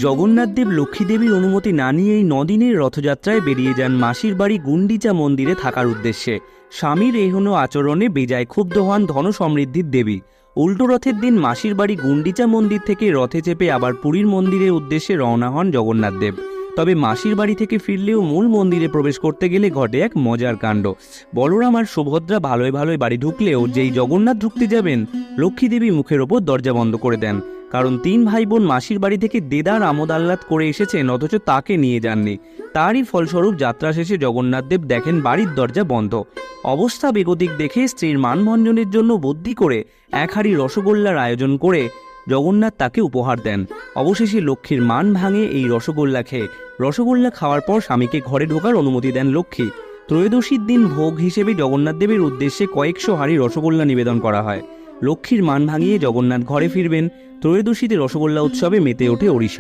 জগন্নাথদেব লক্ষ্মীদেবীর অনুমতি না নিয়েই 9 দিনের রথযাত্রায় বেরিয়ে যান মাসির বাড়ি গুন্ডিচা মন্দিরে থাকার উদ্দেশ্যে। স্বামীর এহেন আচরণে বেজায় ক্ষুব্ধ হন ধন সমৃদ্ধির দেবী। উল্টো রথের দিন মাসির বাড়ি গুন্ডিচা মন্দির থেকে রথে চেপে আবার পুরীর মন্দিরের উদ্দেশ্যে রওনা হন জগন্নাথদেব। তবে মাসির বাড়ি থেকে ফিরলেও মূল মন্দিরে প্রবেশ করতে গেলে ঘটে এক মজার কাণ্ড। বলরাম আর সুভদ্রা ভালোই ভালোই বাড়ি ঢুকলেও যেই জগন্নাথ ঢুকতে যাবেন, লক্ষ্মীদেবী মুখের ওপর দরজা বন্ধ করে দেন। কারণ 3 ভাই বোন মাসির বাড়ি থেকে দেদার আমোদ আহ্লাদ করে এসেছেন, অথচ তাকে নিয়ে যাননি। তারই ফলস্বরূপ যাত্রা শেষে জগন্নাথদেব দেখেন বাড়ির দরজা বন্ধ। অবস্থা বেগতিক দেখে স্ত্রীর মানভঞ্জনের জন্য বুদ্ধি করে 1 হাঁড়ি রসগোল্লার আয়োজন করে জগন্নাথ তাকে উপহার দেন। অবশেষে লক্ষ্মীর মান ভাঙে এই রসগোল্লা খেয়ে। রসগোল্লা খাওয়ার পর স্বামীকে ঘরে ঢোকার অনুমতি দেন লক্ষ্মী। ত্রয়োদশীর দিন ভোগ হিসেবে জগন্নাথদেবের উদ্দেশ্যে কয়েকশো হাঁড়ি রসগোল্লা নিবেদন করা হয়। লক্ষ্মীর মান ভাঙিয়ে জগন্নাথ ঘরে ফিরবেন। ত্রয়োদশীতে রসগোল্লা উৎসবে মেতে ওঠে ওড়িশা।